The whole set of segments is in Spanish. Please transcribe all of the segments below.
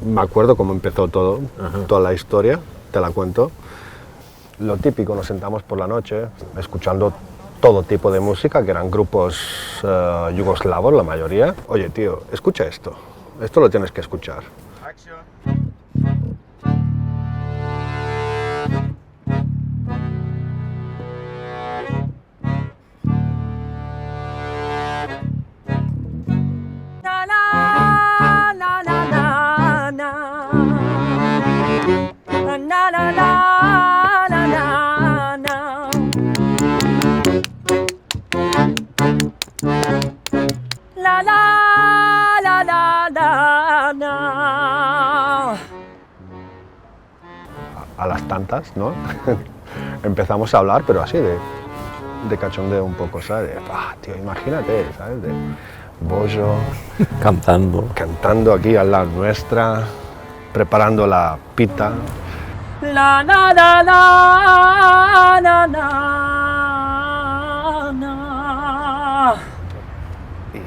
me acuerdo cómo empezó todo, toda la historia, te la cuento. Lo típico, nos sentamos por la noche escuchando todo tipo de música, que eran grupos yugoslavos la mayoría. Oye, tío, escucha esto lo tienes que escuchar. A las tantas, ¿no? Empezamos a hablar, pero así de cachondeo un poco, ¿sabes? Tío, imagínate, ¿sabes? De Bojo cantando aquí al lado nuestra, preparando la pita. La na na na na na na. Y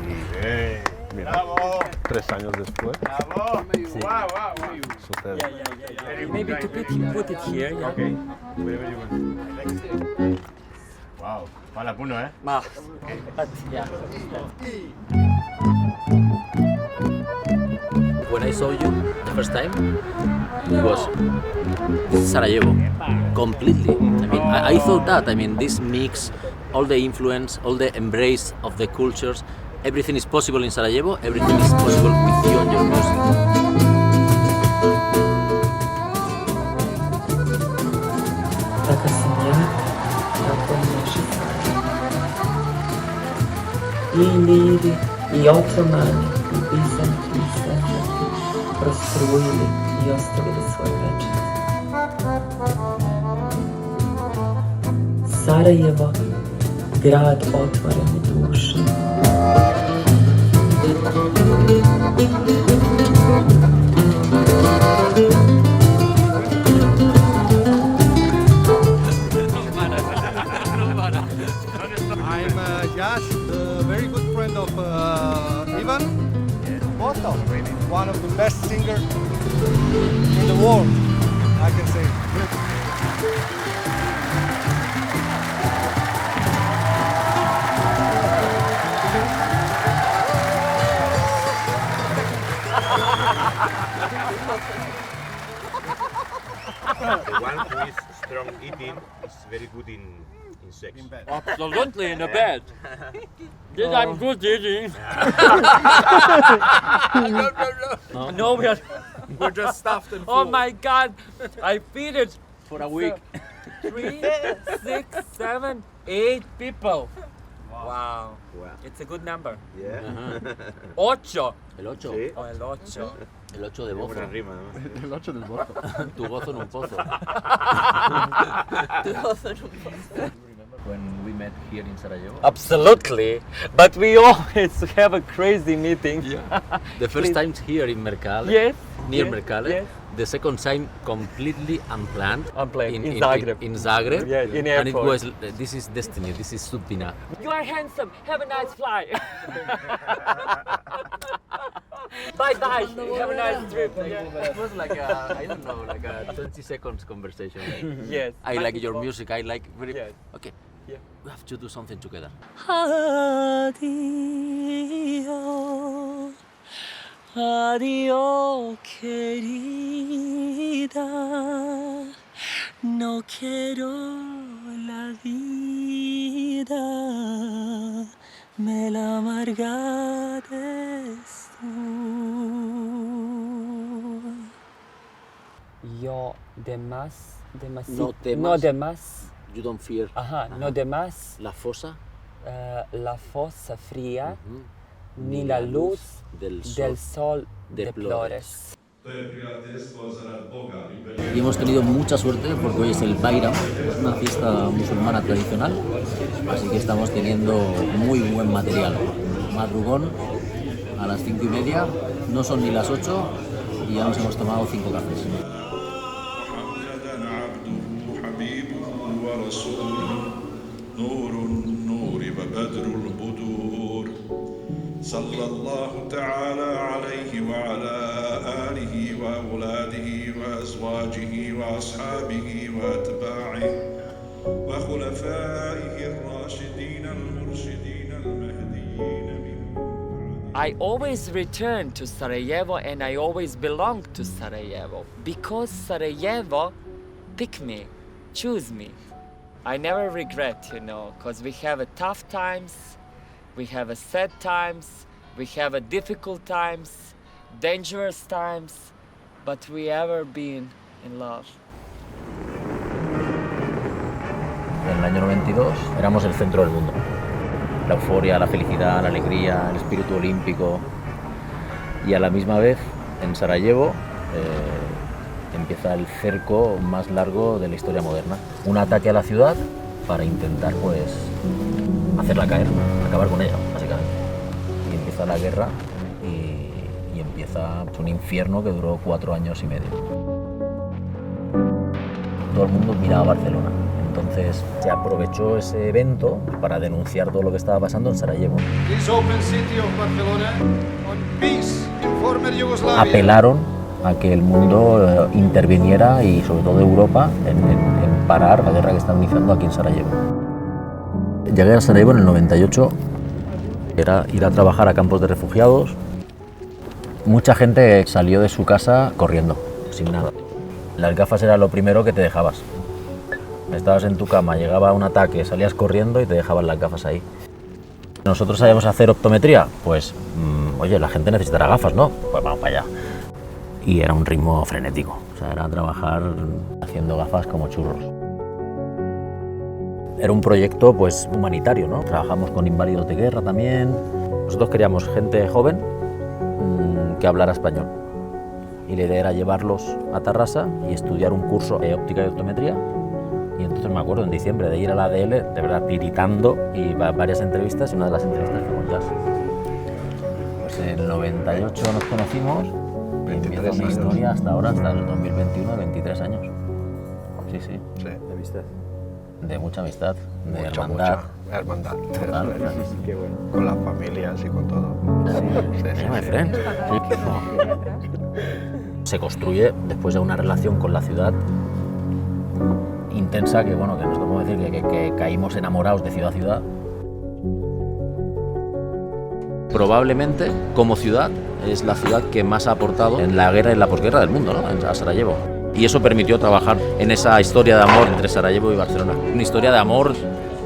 mira, bravo. 3 años después. Bravo. Sí. Wow. Sucede. Maybe to put it here. Yeah. Okay. Whatever you want. Wow. Vale, puno, ¿eh? But yeah. When I saw you the first time, it was Sarajevo, completely. I mean, I thought that. I mean, this mix, all the influence, all the embrace of the cultures, everything is possible in Sarajevo. Everything is possible with you and your music. Така сім'я, така наші і ліві, і отомани, і Бізанти, і Сефети розстроїли і оставили свій печать. Sarajevo, grad otvorene duše. I'm Yash, the very good friend of Ivan Boto, one of the best singers in the world, I can say. The one who is strong eating is very good in sex. In bed. Absolutely, in a bed. Did I'm good eating. No, we are. We're just stuffed and Oh my God! I feed it For a week. 3, 6, 7, 8 people. Wow. Wow. It's a good number. Yeah. Ocho. El 8. Sí. O el ocho. El 8 de bozo. Buena rima, ¿no? El 8 del Boto. Tu gozo en un pozo. When we met here in Sarajevo. Absolutely. But we always have a crazy meeting. The first time here in Merkale. Yes. Near yes, Merkale. Yes. The second time completely unplanned. Unplanned, in Zagreb. In Zagreb. Yeah, in And it airport. was, this is destiny, this is Supina. You are handsome. Have a nice flight. Bye bye. Have a nice trip. It was like a, I don't know, like a 20 seconds conversation. Yes. I like your music, I like very... Yes. Okay, Yeah. we have to do something together. Adiós, adiós, querida. No quiero la vida, me la amargas tú. Yo No temas. no demás, You don't fear. ajá, no demás. La fosa La fosa fría, ujú, ni la luz del del sol deplores. deplores. Y hemos tenido mucha suerte porque hoy es el Bayram, es una fiesta musulmana tradicional, así que estamos teniendo muy buen material. Madrugón a las 5:30, no son ni las 8 y ya nos hemos tomado 5 cafés. محمدًا عبده حبيبه ورسوله نور النور وبدر البدور صلى الله تعالى عليه وعلى آله وأولاده وأزواجه وأصحابه وأتباعه وخلفائه الراشدين المرشدين المهديين من I always return to Sarajevo and I always belong to Sarajevo because Sarajevo pick me, choose me. I never regret, because we have a tough times, we have a sad times, we have a difficult times, dangerous times, but we ever been in love. En el año 92 éramos el centro del mundo. La euforia, la felicidad, la alegría, el espíritu olímpico. Y a la misma vez, en Sarajevo, empieza el cerco más largo de la historia moderna. Un ataque a la ciudad para intentar, hacerla caer, acabar con ella, básicamente. Y empieza la guerra y empieza un infierno que duró 4 años y medio. Todo el mundo miraba a Barcelona. Entonces se aprovechó ese evento para denunciar todo lo que estaba pasando en Sarajevo. Apelaron a que el mundo interviniera y sobre todo Europa en parar la guerra que están iniciando aquí en Sarajevo. Llegué a Sarajevo en el 98, era ir a trabajar a campos de refugiados. Mucha gente salió de su casa corriendo, sin nada. Las gafas era lo primero que te dejabas. Estabas en tu cama, llegaba un ataque, salías corriendo y te dejaban las gafas ahí. ¿Nosotros sabíamos hacer optometría? Pues, oye, la gente necesitará gafas, ¿no? Pues vamos para allá. Y era un ritmo frenético, o sea, era trabajar haciendo gafas como churros. Era un proyecto, humanitario, ¿no? Trabajamos con inválidos de guerra también. Nosotros queríamos gente joven que hablara español. Y la idea era llevarlos a Tarrasa y estudiar un curso de óptica y optometría. Y entonces me acuerdo en diciembre de ir a la ADL, de verdad, tiritando, y varias entrevistas, y una de las entrevistas fue con Jazz. Pues en el 98 nos conocimos, y empieza una historia hasta ahora, hasta el 2021, de 23 años. Sí, sí. Sí, de amistad. De mucha amistad, de hermandad. Mucha hermandad. Total, Qué bueno. Con las familias y con todo. Sí, my friend. Se construye después de una relación con la ciudad intensa, que bueno, que nos podemos decir que caímos enamorados de ciudad a ciudad. Probablemente, como ciudad, es la ciudad que más ha aportado en la guerra y en la posguerra del mundo, ¿no? A Sarajevo. Y eso permitió trabajar en esa historia de amor entre Sarajevo y Barcelona. Una historia de amor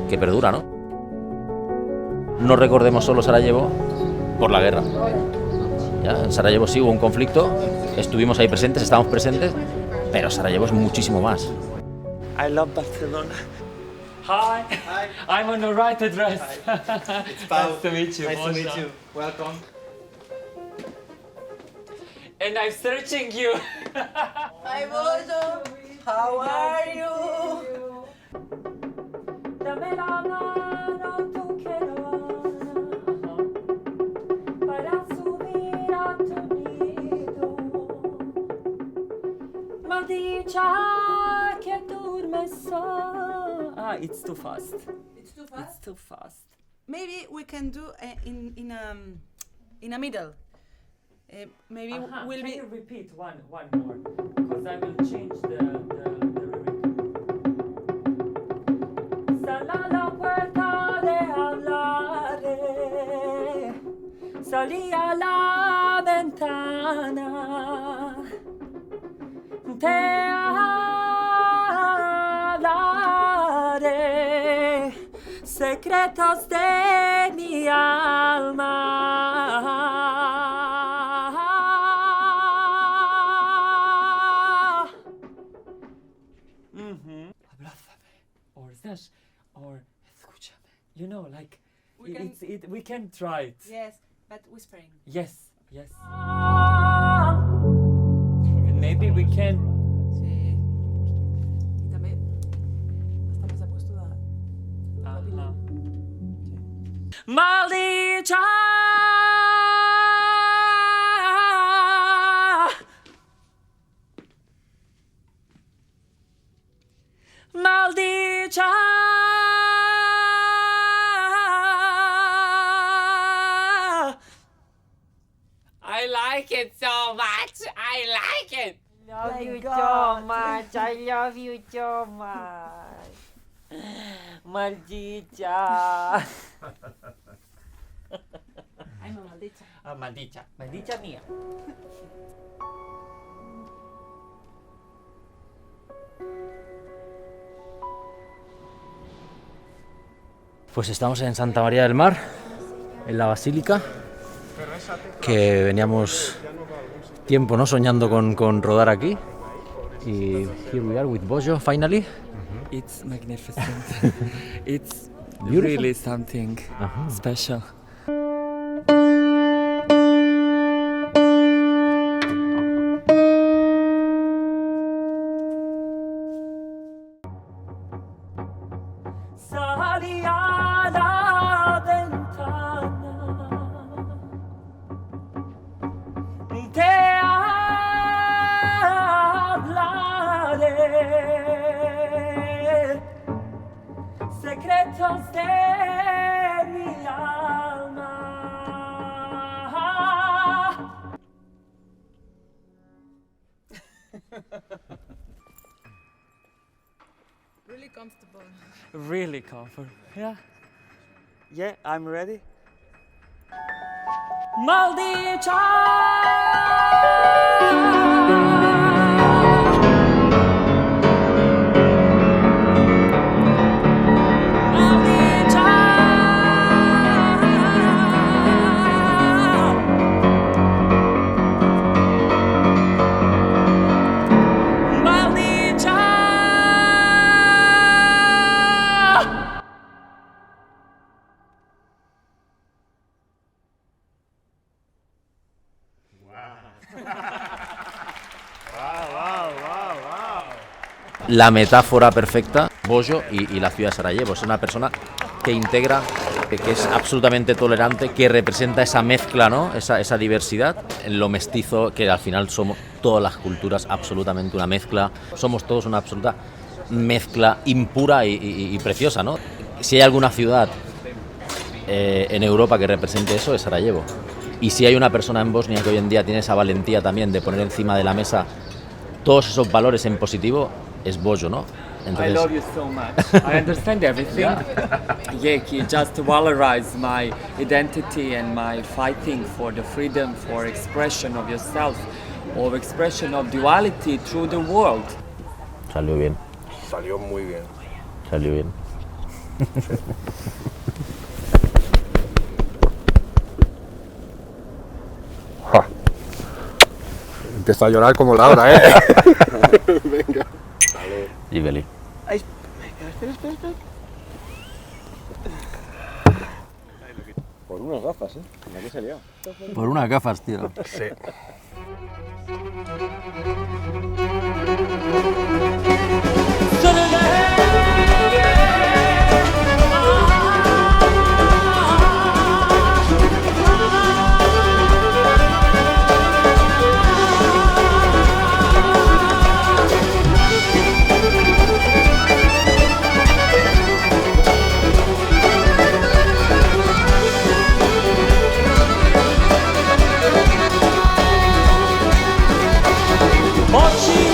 que perdura, ¿no? No recordemos solo Sarajevo por la guerra. ¿Ya? En Sarajevo sí hubo un conflicto, estuvimos ahí presentes, estábamos presentes, pero Sarajevo es muchísimo más. I love Barcelona. Hi. Hi. I'm on the right address. It's Pau. Nice to meet you. Nice to meet you. Welcome. And I'm searching you. Hi, Bozo. How are you? Dame la mano, tu querona, para subir a tu nido. Maldicha que duermes sola. Ah, it's too fast. It's too fast. It's too fast. Maybe we can do in a middle. Maybe we'll Can be. you repeat one more? Because I will change the lyric. Sal a la puerta de hablare, salí a la ventana, te hablaré secretos de mi alma. Or escúchame. You know, like we can try it. Yes, but whispering. Yes. And maybe we can. Sí. Y también hasta se ha puesto a. Maldicha. Maldicha it so much. I like it. Love you so much. I love you so much. Maldita. I'm a maldita. Maldita. Maldita mía. Pues estamos en Santa María del Mar, en la Basílica, que veníamos tiempo, ¿no?, soñando con rodar aquí. Y here we are with Bojo, finally. It's magnificent. It's Beautiful. really something special. Salí a la ventana, te hablaré secretos de mi alma. Really comfortable. Really comfort. Yeah. Yeah, I'm ready. La metáfora perfecta, Bojo y la ciudad de Sarajevo. Es una persona que integra, que es absolutamente tolerante, que representa esa mezcla, ¿no?, esa diversidad, en lo mestizo, que al final somos todas las culturas absolutamente una mezcla, somos todos una absoluta mezcla impura y preciosa, ¿no? Si hay alguna ciudad en Europa que represente eso, es Sarajevo. Y si hay una persona en Bosnia que hoy en día tiene esa valentía también de poner encima de la mesa todos esos valores en positivo, es Bojo, ¿no? I love you so much. I understand everything. Yeah, he just valorized my identity and my fighting for the freedom, for expression of yourself, of expression of duality through the world. Salió bien, Salió muy bien. salió bien. Ja. Empieza a llorar como Laura, ¿eh? Venga. Y Beli. Por unas gafas, ¿eh? ¿La que se ha liado? Por unas gafas, tío. Sí. Mochi